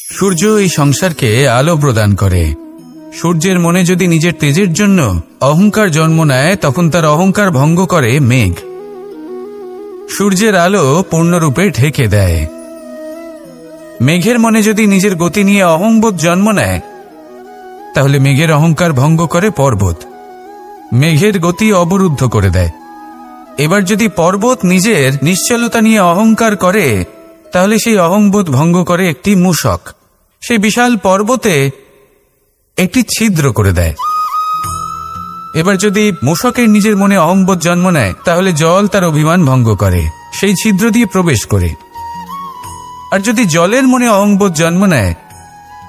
সূর্য এই সংসারকে আলো প্রদান করে। সূর্যের মনে যদি নিজের তেজের জন্য অহংকার জন্ম নেয়, তখন তার অহংকার ভঙ্গ করে মেঘ। সূর্যের আলো পূর্ণরূপে ঢেকে দেয়। মেঘের মনে যদি নিজের গতি নিয়ে অহংবোধ জন্ম নেয়, তাহলে মেঘের অহংকার ভঙ্গ করে পর্বত, মেঘের গতি অবরুদ্ধ করে দেয়। এবার যদি পর্বত নিজের নিশ্চলতা নিয়ে অহংকার করে, তাহলে সেই অহংবোধ ভঙ্গ করে একটি মূষক, সেই বিশাল পর্বতে একটি ছিদ্র করে দেয়। এবার যদি মূষকের নিজের মনে অহংবোধ জন্ম নেয়, তাহলে জল তার অভিমান ভঙ্গ করে, সেই ছিদ্র দিয়ে প্রবেশ করে। আর যদি জলের মনে অহংবোধ জন্ম নেয়,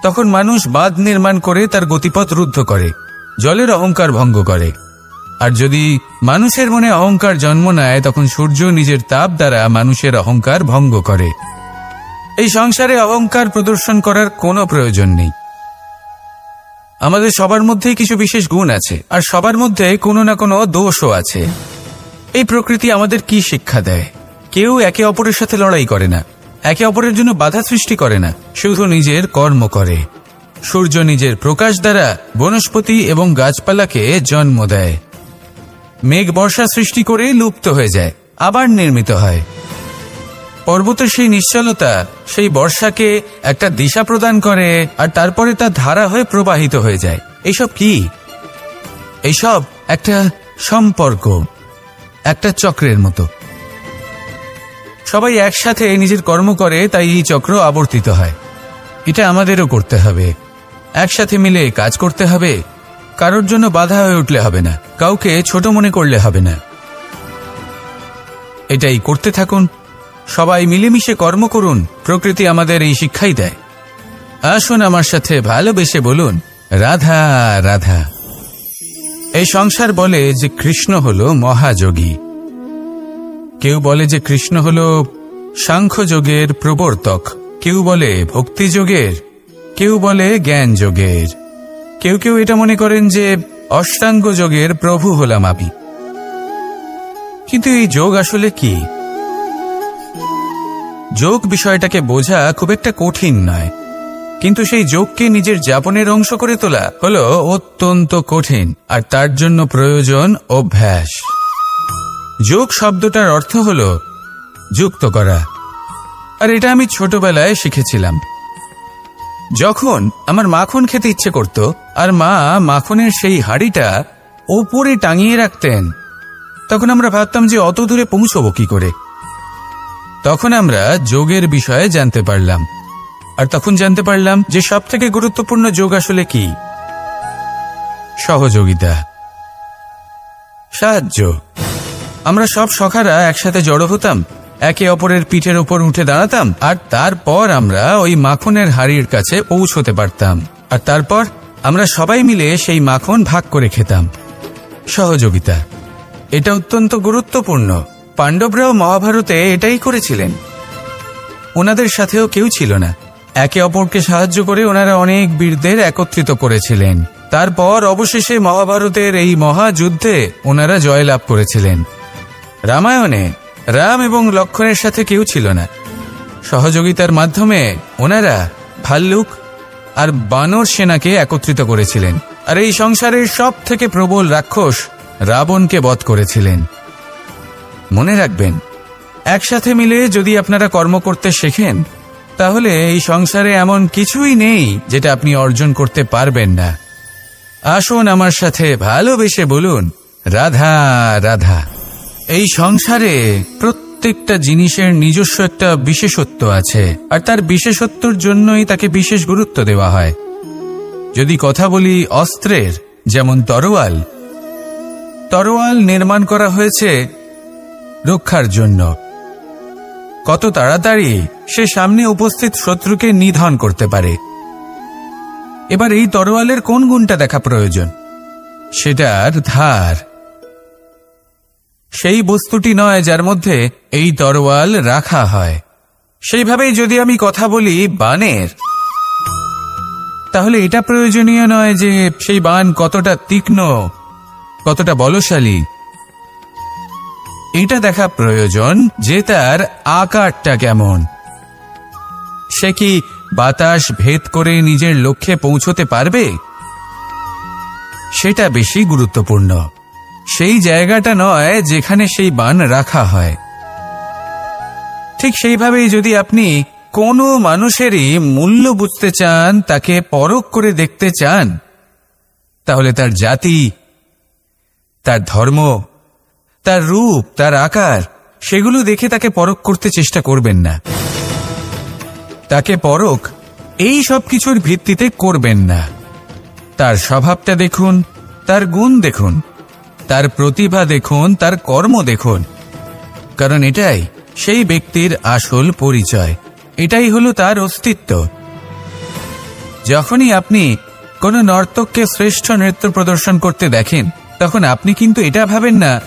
তখন মানুষ বাঁধ নির্মাণ করে তার গতিপথ রুদ্ধ করে, জলের অহংকার ভঙ্গ করে। আর যদি মানুষের মনে অহংকার জন্ম নেয়, তখন সূর্য নিজের তাপ দ্বারা মানুষের অহংকার ভঙ্গ করে। এই সংসারে অহংকার প্রদর্শন করার কোনো প্রয়োজন নেই। আমাদের সবার মধ্যেই কিছু বিশেষ গুণ আছে, আর সবার মধ্যে কোনো না কোনো দোষও আছে। এই প্রকৃতি আমাদের কি শিক্ষা দেয়? কেউ একে অপরের সাথে লড়াই করে না, একে অপরের জন্য বাধা সৃষ্টি করে না, শুধু নিজের কর্ম করে। সূর্য নিজের প্রকাশ দ্বারা বনস্পতি এবং গাছপালাকে জন্ম দেয়। মেঘ বর্ষা সৃষ্টি করে লুপ্ত হয়ে যায়, আবার নির্মিত হয়। পর্বতের সেই নিশ্চলতা সেই বর্ষাকে একটা দিশা প্রদান করে, আর তারপরে তা ধারা হয়ে প্রবাহিত হয়ে যায়। এইসব কি? এইসব একটা সম্পর্ক, একটা চক্রের মতো। সবাই একসাথে নিজের কর্ম করে, তাই এই চক্র আবর্তিত হয়। এটা আমাদেরও করতে হবে, একসাথে মিলে কাজ করতে হবে। কারোর জন্য বাধা হয়ে উঠলে হবে না, কাউকে ছোট মনে করলে হবে না। এটাই করতে থাকুন, সবাই মিলেমিশে কর্ম করুন। প্রকৃতি আমাদের এই শিক্ষাই দেয়। আসুন আমার সাথে ভালোবেসে বলুন, রাধা রাধা। এই সংসার বলে যে কৃষ্ণ হলো মহাযোগী, কেউ বলে যে কৃষ্ণ হলো সাংখ্যযোগের প্রবর্তক, কেউ বলে ভক্তিযোগের, কেউ বলে জ্ঞান যোগের, কেউ কেউ এটা মনে করেন যে অষ্টাঙ্গ যোগের প্রভু হলাম আমি। কিন্তু এই যোগ আসলে কি? যোগ বিষয়টাকে বোঝা খুব একটা কঠিন নয়, কিন্তু সেই যোগকে নিজের যাপনের অংশ করে তোলা হলো অত্যন্ত কঠিন, আর তার জন্য প্রয়োজন অভ্যাস। যোগ শব্দটার অর্থ হলো যুক্ত করা, আর এটা আমি ছোটবেলায় শিখেছিলাম। যখন আমার মাখন খেতে ইচ্ছে করত, আর মা মাখনের সেই হাঁড়িটা ওপরে টাঙিয়ে রাখতেন, তখন আমরা ভাবতাম যে অত দূরে পৌঁছবো কি করে। তখন আমরা যোগের বিষয়ে জানতে পারলাম, আর তখন জানতে পারলাম যে সব থেকে গুরুত্বপূর্ণ যোগ আসলে কি? সহযোগিতা, সাহায্য। আমরা সব সখারা একসাথে জড়ো হতাম, একে অপরের পিঠের ওপর উঠে দাঁড়াতাম, আর তারপর আমরা ওই মাখনের হাড়ির কাছে পৌঁছতে পারতাম, আর তারপর আমরা সবাই মিলে সেই মাখন ভাগ করে খেতাম। সহযোগিতা, এটা অত্যন্ত গুরুত্বপূর্ণ। পাণ্ডবরাও মহাভারতে এটাই করেছিলেন। ওনাদের সাথেও কেউ ছিল না, একে অপরকে সাহায্য করে ওনারা অনেক বীরদের একত্রিত করেছিলেন। তারপর অবশেষে মহাভারতের এই মহাযুদ্ধে ওনারা জয়লাভ করেছিলেন। রামায়ণে রাম এবং লক্ষ্মণের সাথে কেউ ছিল না। সহযোগিতার মাধ্যমে ওনারা ভাল্লুক আর বানর সেনাকে একত্রিত করেছিলেন, আর এই সংসারের সব থেকে প্রবল রাক্ষস রাবণকে বধ করেছিলেন। মনে রাখবেন, একসাথে মিলে যদি আপনারা কর্ম করতে শেখেন, তাহলে এই সংসারে এমন কিছুই নেই যেটা আপনি অর্জন করতে পারবেন না। আসুন আমার সাথে ভালোবেসে বলুন, রাধা রাধা। এই সংসারে প্রত্যেকটা জিনিসের নিজস্ব একটা বিশেষত্ব আছে, আর তার বিশেষত্বর জন্যই তাকে বিশেষ গুরুত্ব দেওয়া হয়। যদি কথা বলি অস্ত্রের, যেমন তরোয়াল, তরোয়াল নির্মাণ করা হয়েছে রক্ষার জন্য। কত তাড়াতাড়ি সে সামনে উপস্থিত শত্রুকে নিধন করতে পারে। এবার এই তরোয়ালের কোন গুণটা দেখা প্রয়োজন? সেটার ধার। সেই বস্তুটি নয় যার মধ্যে এই তরোয়াল রাখা হয়। সেইভাবেই যদি আমি কথা বলি বানের, তাহলে এটা প্রয়োজনীয় নয় যে সেই বান কতটা তীক্ষ্ণ, কতটা বলশালী। এটা দেখা প্রয়োজন যে তার আকারটা কেমন। সে কি বাতাস ভেদ করে নিজের লক্ষ্যে পৌঁছতে পারবে, সেটা বেশি গুরুত্বপূর্ণ। সেই জায়গাটা নয় যেখানে সেই বাণ রাখা হয়। ঠিক সেইভাবেই যদি আপনি কোনো মানুষেরই মূল্য বুঝতে চান, তাকে পরখ করে দেখতে চান, তাহলে তার জাতি, তার ধর্ম, তার রূপ, তার আকার, সেগুলো দেখে তাকে পরখ করতে চেষ্টা করবেন না। তাকে পরখ এই সব কিছুর ভিত্তিতে করবেন না। তার স্বভাবটা দেখুন, তার গুণ দেখুন, তার প্রতিভা দেখুন, তার কর্ম দেখুন, কারণ এটাই সেই ব্যক্তির আসল পরিচয়, এটাই হলো তার অস্তিত্ব। যখনই আপনি কোনো নর্তককে শ্রেষ্ঠ নৃত্য প্রদর্শন করতে দেখেন, তখন আপনি কিন্তু এটা ভাবেন না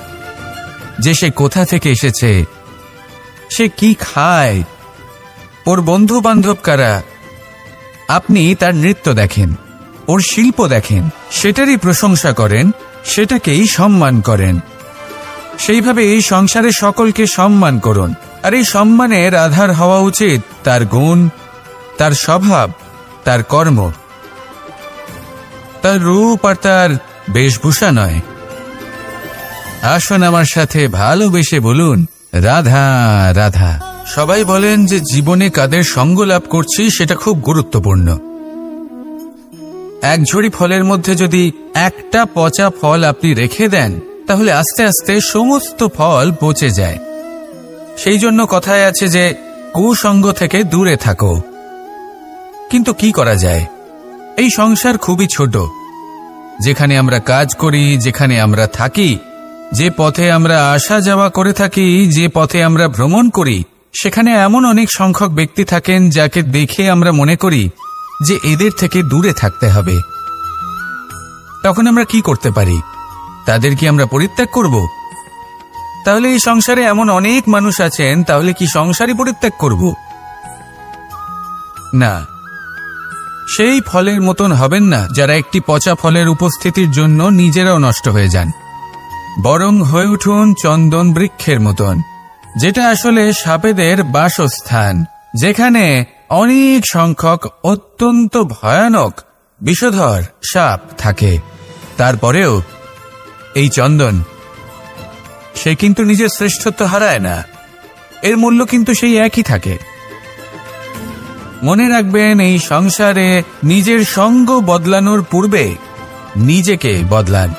যে সে কোথা থেকে এসেছে, সে কি খায়, ওর বন্ধু বান্ধব কারা। আপনি তার নৃত্য দেখেন, ওর শিল্প দেখেন, সেটারই প্রশংসা করেন, সেটাকেই সম্মান করেন। সেইভাবে এই সংসারে সকলকে সম্মান করুন। আর এই সম্মানের আধার হওয়া উচিত তার গুণ, তার স্বভাব, তার কর্ম, তার রূপ আর তার বেশভূষা নয়। আসুন আমার সাথে ভালোবেসে বলুন, রাধা রাধা। সবাই বলেন যে জীবনে কাদের সঙ্গ লাভ করছি সেটা খুব গুরুত্বপূর্ণ। এক ঝুড়ি ফলের মধ্যে যদি একটা পচা ফল আপনি রেখে দেন, তাহলে আস্তে আস্তে সমস্ত ফল পচে যায়। সেই জন্য কথায় আছে যে কুসঙ্গ থেকে দূরে থাকো। কিন্তু কি করা যায়? এই সংসার খুবই ছোট। যেখানে আমরা কাজ করি, যেখানে আমরা থাকি, যে পথে আমরা আসা যাওয়া করে থাকি, যে পথে আমরা ভ্রমণ করি, সেখানে এমন অনেক সংখ্যক ব্যক্তি থাকেন যাকে দেখে আমরা মনে করি যে এদের থেকে দূরে থাকতে হবে। তখন আমরা কি করতে পারি? তাদের কি আমরা পরিত্যাগ করব? তাহলে এই সংসারে এমন অনেক মানুষ আছেন, তাহলে কি সংসারই পরিত্যাগ করব? না, সেই ফলের মতন হবেন না যারা একটি পচা ফলের উপস্থিতির জন্য নিজেরাও নষ্ট হয়ে যান। বরং হয়ে উঠুন চন্দন বৃক্ষের মতন, যেটা আসলে সাপেদের বাসস্থান, যেখানে অনেক সংখ্যক অত্যন্ত ভয়ানক বিষধর সাপ থাকে। তারপরেও এই চন্দন, সে কিন্তু নিজের শ্রেষ্ঠত্ব হারায় না, এর মূল্য কিন্তু সেই একই থাকে। মনে রাখবেন, এই সংসারে নিজের সঙ্গ বদলানোর পূর্বে নিজেকে বদলান।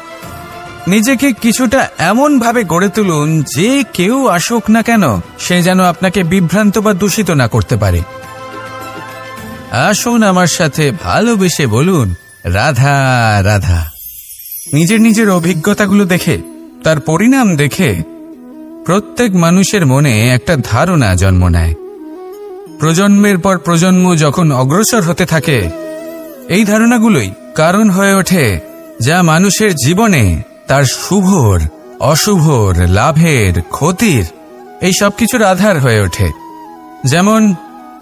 নিজেকে কিছুটা এমন ভাবে গড়ে তুলুন যে কেউ আসুক না কেন সে যেন আপনাকে বিভ্রান্ত বা দূষিত না করতে পারে। আসুন আমার সাথে ভালোবেসে বলুন, রাধা রাধা। নিজের নিজের অভিজ্ঞতাগুলো দেখে, তার পরিণাম দেখে প্রত্যেক মানুষের মনে একটা ধারণা জন্ম নেয়। প্রজন্মের পর প্রজন্ম যখন অগ্রসর হতে থাকে, এই ধারণাগুলোই কারণ হয়ে ওঠে যা মানুষের জীবনে তার শুভর, অশুভর, লাভের, ক্ষতির এই সব কিছুর আধার হয়ে ওঠে। যেমন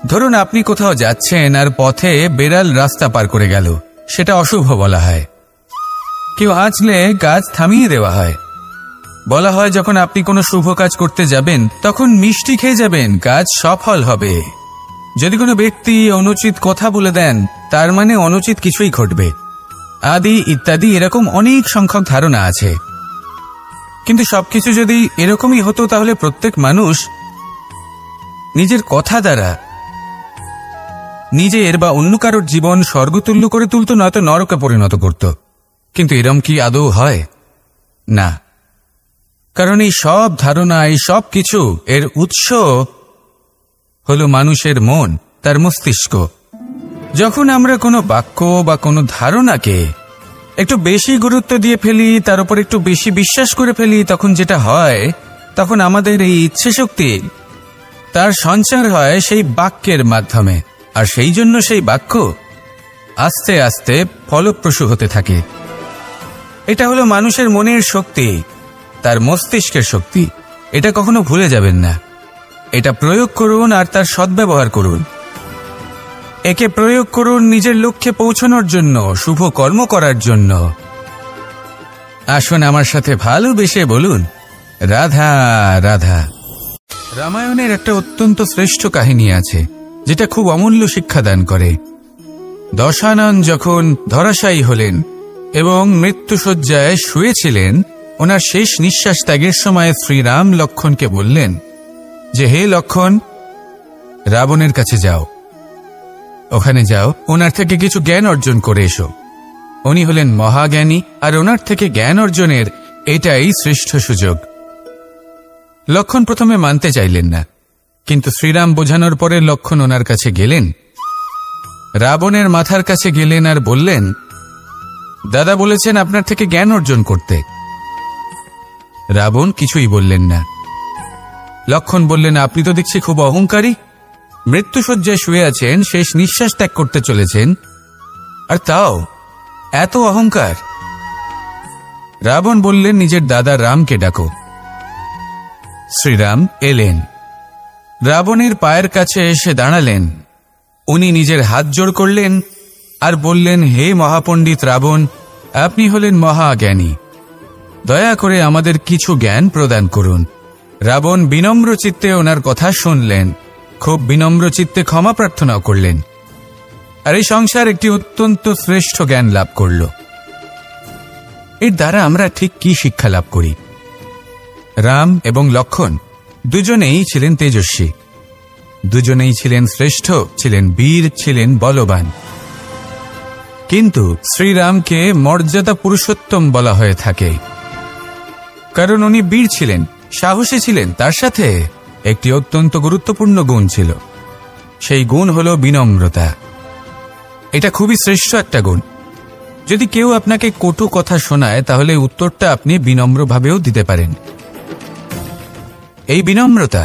ধরুন, আপনি কোথাও যাচ্ছেন আর পথে বেড়াল রাস্তা পার করে গেল, সেটা অশুভ বলা হয়। কেউ হাঁচলে কাজ থামিয়ে দেওয়া হয়। বলা হয় যখন আপনি কোনো শুভ কাজ করতে যাবেন তখন মিষ্টি খেয়ে যাবেন, কাজ সফল হবে। যদি কোনো ব্যক্তি অনুচিত কথা বলে দেন, তার মানে অনুচিত কিছুই ঘটবে, আদি ইত্যাদি। এরকম অনেক সংখ্যক ধারণা আছে। কিন্তু সবকিছু যদি এরকমই হতো, তাহলে প্রত্যেক মানুষ নিজের কথা দ্বারা নিজের বা অন্য কারোর জীবন স্বর্গতুল্য করে তুলত, নয়তো নরকে পরিণত করত। কিন্তু এরম কি আদৌ হয়? না। কারণ এই সব ধারণা, এই সব কিছু এর উৎস হলো মানুষের মন, তার মস্তিষ্ক। যখন আমরা কোনো বাক্য বা কোনো ধারণাকে একটু বেশি গুরুত্ব দিয়ে ফেলি, তার উপর একটু বেশি বিশ্বাস করে ফেলি, তখন যেটা হয়, তখন আমাদের এই ইচ্ছে শক্তি তার সঞ্চার হয় সেই বাক্যের মাধ্যমে। আর সেই জন্য সেই বাক্য আস্তে আস্তে ফলপ্রসূ হতে থাকে। এটা হলো মানুষের মনের শক্তি, তার মস্তিষ্কের শক্তি। এটা কখনো ভুলে যাবেন না। এটা প্রয়োগ করুন আর তার সদ্ব্যবহার করুন। একে প্রয়োগ করুন নিজের লক্ষ্যে পৌঁছানোর জন্য, শুভ কর্ম করার জন্য। আসুন আমার সাথে ভালোবেসে বলুন, রাধা রাধা। রামায়ণের একটা অত্যন্ত শ্রেষ্ঠ কাহিনী আছে। যেটা খুব অমূল্য শিক্ষাদান করে। দশানন যখন ধরাশায়ী হলেন এবং মৃত্যুশয্যায় শুয়েছিলেন, ওনার শেষ নিঃশ্বাস ত্যাগের সময় শ্রীরাম লক্ষ্মণকে বললেন যে, হে লক্ষ্মণ, রাবণের কাছে যাও, ওখানে যাও, ওনার থেকে কিছু জ্ঞান অর্জন করে এসো। উনি হলেন মহাজ্ঞানী, আর ওনার থেকে জ্ঞান অর্জনের এটাই শ্রেষ্ঠ সুযোগ। লক্ষ্মণ প্রথমে মানতে চাইলেন না, কিন্তু শ্রীরাম বোঝানোর পরে লক্ষ্মণ ওনার কাছে গেলেন, রাবণের মাথার কাছে গেলেন আর বললেন, দাদা বলেছেন আপনার থেকে জ্ঞান অর্জন করতে। রাবণ কিছুই বললেন না। লক্ষ্মণ বললেন, আপনি তো দেখছি খুব অহংকারী, মৃত্যুশয্যায় শুয়ে আছেন, শেষ নিঃশ্বাস ত্যাগ করতে চলেছেন, আর তাও এত অহংকার। রাবণ বললেন, নিজের দাদা রামকে ডাকো। শ্রীরাম এলেন, রাবণের পায়ের কাছে এসে দাঁড়ালেন। উনি নিজের হাত জোড় করলেন আর বললেন, হে মহাপণ্ডিত রাবণ, আপনি হলেন মহাজ্ঞানী, দয়া করে আমাদের কিছু জ্ঞান প্রদান করুন। রাবণ বিনম্র চিত্তে ওনার কথা শুনলেন, খুব বিনম্র চিত্তে ক্ষমা প্রার্থনাও করলেন, আর এই সংসার একটি অত্যন্ত শ্রেষ্ঠ জ্ঞান লাভ করল। এর দ্বারা আমরা ঠিক কি শিক্ষা লাভ করি? রাম এবং লক্ষ্মণ দুজনেই ছিলেন তেজস্বী, দুজনেই ছিলেন শ্রেষ্ঠ, ছিলেন বীর, ছিলেন বলবান। কিন্তু শ্রীরামকে মর্যাদা পুরুষোত্তম বলা হয়ে থাকে, কারণ উনি বীর ছিলেন, সাহসী ছিলেন, তার সাথে একটি অত্যন্ত গুরুত্বপূর্ণ গুণ ছিল। সেই গুণ হল বিনম্রতা। এটা খুবই শ্রেষ্ঠ একটা গুণ। যদি কেউ আপনাকে কটু কথা শোনায়, তাহলে উত্তরটা আপনি বিনম্রভাবেও দিতে পারেন। এই বিনম্রতা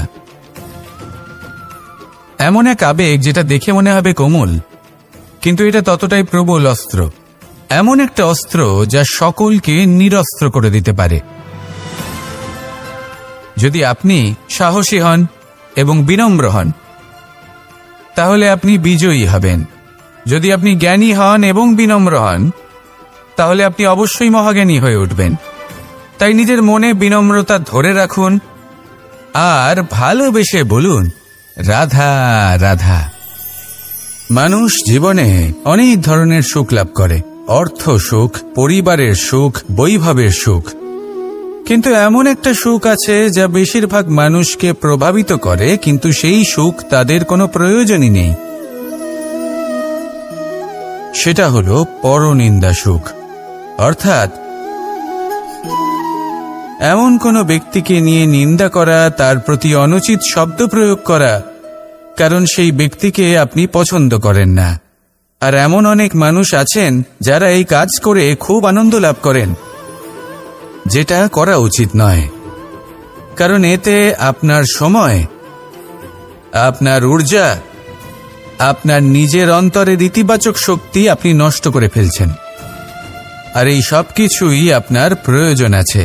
এমন এক আবেগ যেটা দেখে মনে হবে কোমল, কিন্তু এটা ততটাই প্রবল অস্ত্র। এমন একটা অস্ত্র যা সকলকে নিরস্ত্র করে দিতে পারে। যদি আপনি সাহসী হন এবং বিনম্র হন, তাহলে আপনি বিজয়ী হবেন। যদি আপনি জ্ঞানী হন এবং বিনম্র হন, তাহলে আপনি অবশ্যই মহাজ্ঞানী হয়ে উঠবেন। তাই নিজের মনে বিনম্রতা ধরে রাখুন আর ভালোবেসে বলুন, রাধা রাধা। মানুষ জীবনে অনেক ধরনের সুখ লাভ করে, অর্থ সুখ, পরিবারের সুখ, বৈভবের সুখ। কিন্তু এমন একটা সুখ আছে যা বেশিরভাগ মানুষকে প্রভাবিত করে, কিন্তু সেই সুখ তাদের কোনো প্রয়োজনই নেই। সেটা হলো পরনিন্দা সুখ। অর্থাৎ এমন কোনো ব্যক্তিকে নিয়ে নিন্দা করা, তার প্রতি অনুচিত শব্দ প্রয়োগ করা, কারণ সেই ব্যক্তিকে আপনি পছন্দ করেন না। আর এমন অনেক মানুষ আছেন যারা এই কাজ করে খুব আনন্দ লাভ করেন, যেটা করা উচিত নয়, কারণ এতে আপনার সময়, আপনার ঊর্জা, আপনার নিজের অন্তরের ইতিবাচক শক্তি আপনি নষ্ট করে ফেলছেন। আর এই সব কিছুই আপনার প্রয়োজন আছে।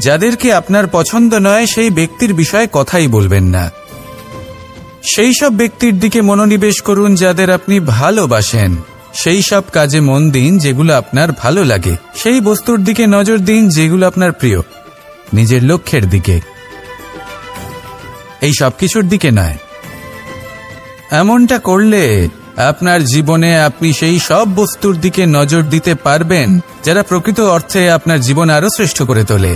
যাদেরকে আপনার পছন্দ নয়, সেই ব্যক্তির বিষয়ে কথাই বলবেন না। সেই সব ব্যক্তির দিকে মনোনিবেশ করুন যাদের আপনি ভালোবাসেন। সেই সব কাজে মন দিন যেগুলো আপনার ভালো লাগে। সেই বস্তুর দিকে নজর দিন যেগুলো আপনার প্রিয়, নিজের লক্ষ্যের দিকে, এই সব কিছুর দিকে নয়। এমনটা করলে আপনার জীবনে আপনি সেই সব বস্তুর দিকে নজর দিতে পারবেন যারা প্রকৃত অর্থে আপনার জীবন আরো শ্রেষ্ঠ করে তোলে।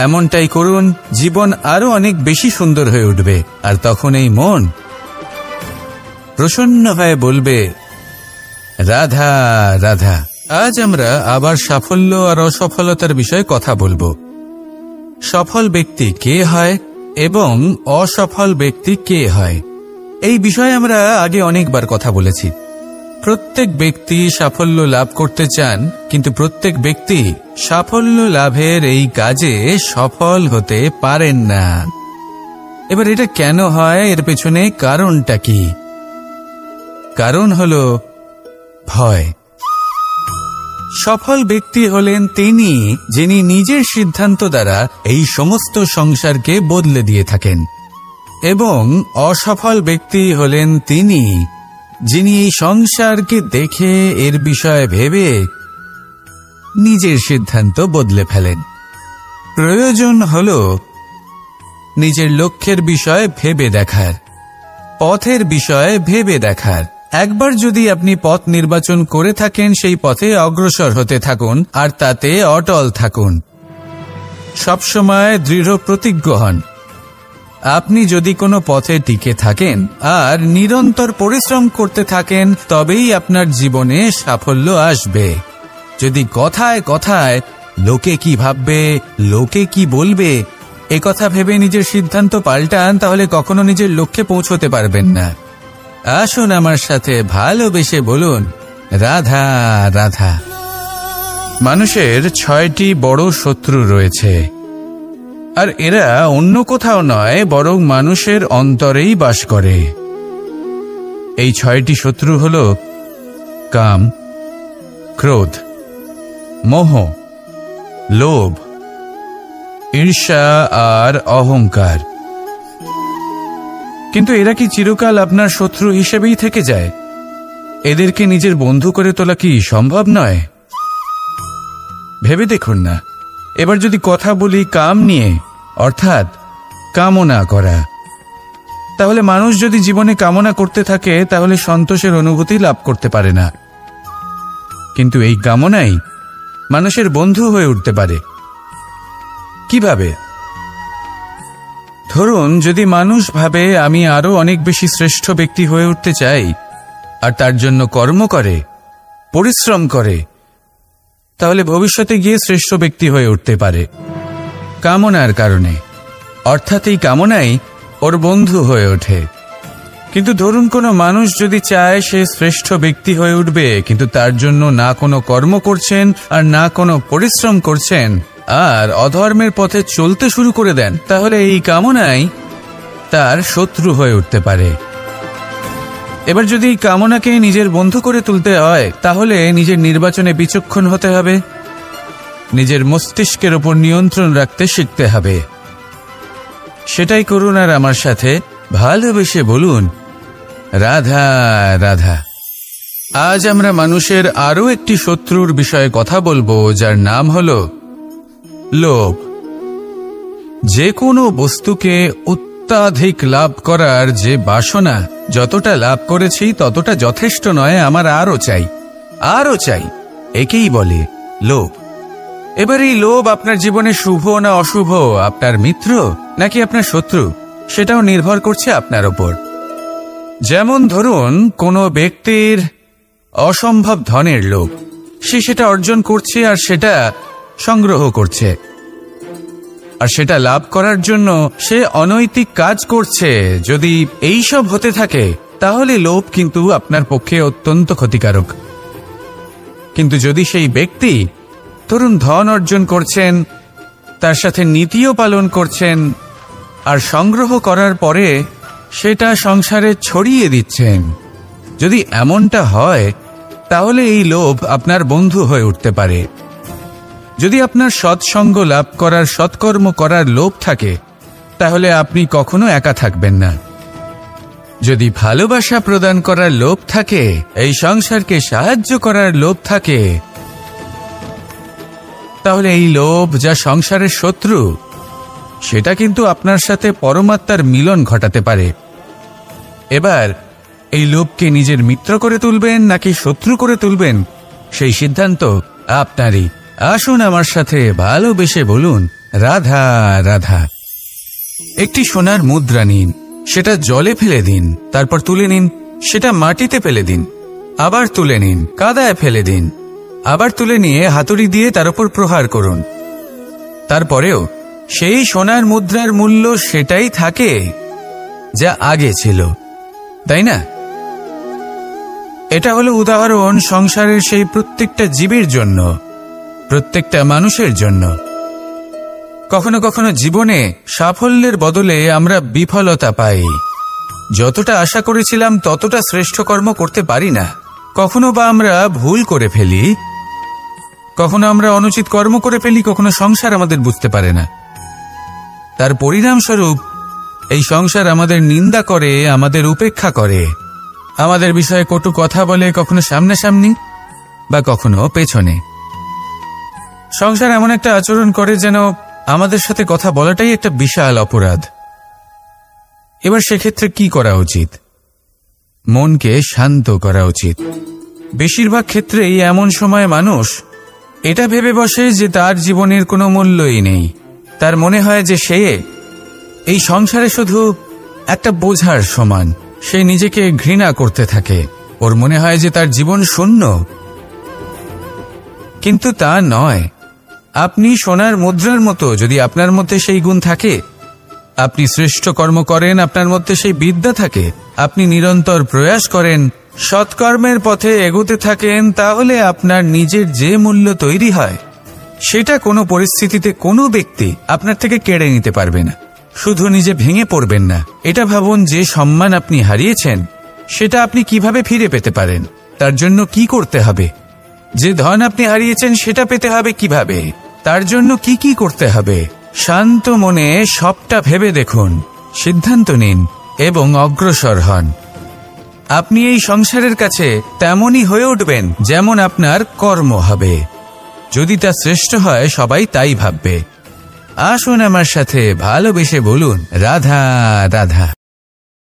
এমনটাই করুন, জীবন আরো অনেক বেশি সুন্দর হয়ে উঠবে। আর তখন এই মন প্রসন্ন হয়ে বলবে, রাধা রাধা। আজ আমরা আবার সাফল্য আর অসফলতার বিষয়ে কথা বলবো। সফল ব্যক্তি কে হয় এবং অসফল ব্যক্তি কে হয়, এই বিষয়ে আমরা আগে অনেকবার কথা বলেছি। প্রত্যেক ব্যক্তি সাফল্য লাভ করতে চান, কিন্তু প্রত্যেক ব্যক্তি সাফল্য লাভের এই কাজে সফল হতে পারেন না। এবার এটা কেন হয়, এর পেছনে কারণটা কি? কারণ হলো ভয়। সফল ব্যক্তি হলেন তিনি যিনি নিজের সিদ্ধান্ত দ্বারা এই সমস্ত সংসারকে বদলে দিয়ে থাকেন, এবং অসফল ব্যক্তি হলেন তিনি যিনি এই সংসারকে দেখে এর বিষয়ে ভেবে নিজের সিদ্ধান্ত বদলে ফেলেন। প্রয়োজন হল নিজের লক্ষ্যের বিষয়ে ভেবে দেখার। পথের বিষয়ে ভেবে দেখার। একবার যদি আপনি পথ নির্বাচন করে থাকেন, সেই পথে অগ্রসর হতে থাকুন আর তাতে অটল থাকুন। সবসময় দৃঢ় প্রতিজ্ঞ হন। আপনি যদি কোনো পথে টিকে থাকেন আর নিরন্তর পরিশ্রম করতে থাকেন, তবেই আপনার জীবনে সাফল্য আসবে। যদি কথায় কথায় লোকে কি ভাববে, লোকে কি বলবে, একথা ভেবে নিজের সিদ্ধান্ত পাল্টান, তাহলে কখনো নিজের লক্ষ্যে পৌঁছতে পারবেন না। আসুন আমার সাথে ভালোবেসে বলুন, রাধা রাধা। মানুষের 6টি বড় শত্রু রয়েছে, আর এরা অন্য কোথাও নয়, বরং মানুষের অন্তরেই বাস করে। এই 6টি শত্রু হল কাম, ক্রোধ, মোহ, লোভ, ঈর্ষা আর অহংকার। কিন্তু এরা কি চিরকাল আপনার শত্রু হিসেবেই থেকে যায়? এদেরকে নিজের বন্ধু করে তোলা কি সম্ভব নয়? ভেবে দেখুন না। এবার যদি কথা বলি কাম নিয়ে, অর্থাৎ কামনা করা, তাহলে মানুষ যদি জীবনে কামনা করতে থাকে, তাহলে সন্তোষের অনুভূতি লাভ করতে পারে না। কিন্তু এই কামনাই মানুষের বন্ধু হয়ে উঠতে পারে। কিভাবে? ধরুন, যদি মানুষ ভাবে আমি আরো অনেক বেশি শ্রেষ্ঠ ব্যক্তি হয়ে উঠতে চাই, আর তার জন্য কর্ম করে, পরিশ্রম করে, তাহলে ভবিষ্যতে গিয়ে শ্রেষ্ঠ ব্যক্তি হয়ে উঠতে পারে কামনার কারণে। অর্থাৎ এই কামনাই ওর বন্ধু হয়ে ওঠে। কিন্তু ধরুন, কোনো মানুষ যদি চায় সে শ্রেষ্ঠ ব্যক্তি হয়ে উঠবে, কিন্তু তার জন্য না কোনো কর্ম করছেন আর না কোনো পরিশ্রম করছেন, আর অধর্মের পথে চলতে শুরু করে দেন, তাহলে এই কামনাই তার শত্রু হয়ে উঠতে পারে। এবার যদি এই কামনাকে নিজের বন্ধু করে তুলতে হয়, তাহলে নিজের নির্বাচনে বিচক্ষণ হতে হবে, নিজের মস্তিষ্কের ওপর নিয়ন্ত্রণ রাখতে শিখতে হবে। সেটাই করুন আর আমার সাথে ভালোবেসে বলুন, রাধা রাধা। আজ আমরা মানুষের আরো একটি শত্রুর বিষয়ে কথা বলবো, যার নাম হলো লোভ। যে কোনো বস্তুকে অত্যাধিক লাভ করার যে বাসনা, যতটা লাভ করেছি ততটা যথেষ্ট নয়, আমার আরো চাই, আরো চাই, একেই বলে লোভ। এবার এই লোভ আপনার জীবনে শুভ না অশুভ, আপনার মিত্র নাকি আপনার শত্রু, সেটাও নির্ভর করছে আপনার ওপর। যেমন ধরুন, কোনো ব্যক্তির অসম্ভব ধনের লোভ, সে সেটা অর্জন করছে আর সেটা সংগ্রহ করছে, আর সেটা লাভ করার জন্য সে অনৈতিক কাজ করছে। যদি এই সব হতে থাকে, তাহলে লোভ কিন্তু আপনার পক্ষে অত্যন্ত ক্ষতিকারক। কিন্তু যদি সেই ব্যক্তি ধরুন ধন অর্জন করছেন, তার সাথে নীতিও পালন করছেন, আর সংগ্রহ করার পরে সেটা সংসারে ছড়িয়ে দিচ্ছেন, যদি এমনটা হয়, তাহলে এই লোভ আপনার বন্ধু হয়ে উঠতে পারে। যদি আপনার সৎসঙ্গ লাভ করার, সৎকর্ম করার লোভ থাকে, তাহলে আপনি কখনো একা থাকবেন না। যদি ভালোবাসা প্রদান করার লোভ থাকে, এই সংসারকে সাহায্য করার লোভ থাকে, তাহলে এই লোভ, যা সংসারের শত্রু, সেটা কিন্তু আপনার সাথে পরমাত্মার মিলন ঘটাতে পারে। এবার এই লোভকে নিজের মিত্র করে তুলবেন নাকি শত্রু করে তুলবেন, সেই সিদ্ধান্ত আপনারই। আসুন আমার সাথে ভালোবেসে বলুন, রাধা রাধা। একটি সোনার মুদ্রা নিন, সেটা জলে ফেলে দিন, তারপর তুলে নিন, সেটা মাটিতে ফেলে দিন, আবার তুলে নিন, কাদায় ফেলে দিন, আবার তুলে নিয়ে হাতুড়ি দিয়ে তার উপর প্রহার করুন। তারপরেও সেই সোনার মুদ্রার মূল্য সেটাই থাকে যা আগে ছিল, তাই না? এটা হলো উদাহরণ সংসারের সেই প্রত্যেকটা জীবের জন্য, প্রত্যেকটা মানুষের জন্য। কখনো কখনো জীবনে সাফল্যের বদলে আমরা বিফলতা পাই। যতটা আশা করেছিলাম ততটা শ্রেষ্ঠ কর্ম করতে পারি না। কখনো বা আমরা ভুল করে ফেলি, কখনো আমরা অনুচিত কর্ম করে ফেলি, কখনো সংসার আমাদের বুঝতে পারে না। তার পরিণামস্বরূপ এই সংসার আমাদের নিন্দা করে, আমাদের উপেক্ষা করে, আমাদের বিষয়ে কটু কথা বলে, কখনো সামনাসামনি বা কখনো পেছনে। সংসার এমন একটা আচরণ করে যেন আমাদের সাথে কথা বলাটাই একটা বিশাল অপরাধ। এবার সেক্ষেত্রে কি করা উচিত? মনকে শান্ত করা উচিত। বেশিরভাগ ক্ষেত্রেই এমন সময় মানুষ এটা ভেবে বসে যে তার জীবনের কোনো মূল্যই নেই। তার মনে হয় যে সে এই সংসারে শুধু একটা বোঝার সমান। সে নিজেকে ঘৃণা করতে থাকে। ওর মনে হয় যে তার জীবন শূন্য। কিন্তু তা নয়। আপনি সোনার মুদ্রার মতো। যদি আপনার মধ্যে সেই গুণ থাকে, আপনি শ্রেষ্ঠ কর্ম করেন, আপনার মধ্যে সেই বিদ্যা থাকে, আপনি নিরন্তর প্রয়াস করেন, সৎকর্মের পথে এগোতে থাকেন, তাহলে আপনার নিজের যে মূল্য তৈরি হয় সেটা কোনো পরিস্থিতিতে কোনো ব্যক্তি আপনার থেকে কেড়ে নিতে পারবে না। শুধু নিজে ভেঙে পড়বেন না। এটা ভাবুন যে সম্মান আপনি হারিয়েছেন সেটা আপনি কিভাবে ফিরে পেতে পারেন, তার জন্য কি করতে হবে। যে ধন আপনি হারিয়েছেন সেটা পেতে হবে কিভাবে, তার জন্য কি কি করতে হবে। শান্ত মনে সবটা ভেবে দেখুন, সিদ্ধান্ত নিন এবং অগ্রসর হন। আপনি এই সংসারের কাছে তেমনই হয়ে উঠবেন যেমন আপনার কর্ম হবে। যদি তা শ্রেষ্ঠ হয়, সবাই তাই ভাববে। আসুন আমার সাথে ভালোবেসে বলুন, রাধা রাধা।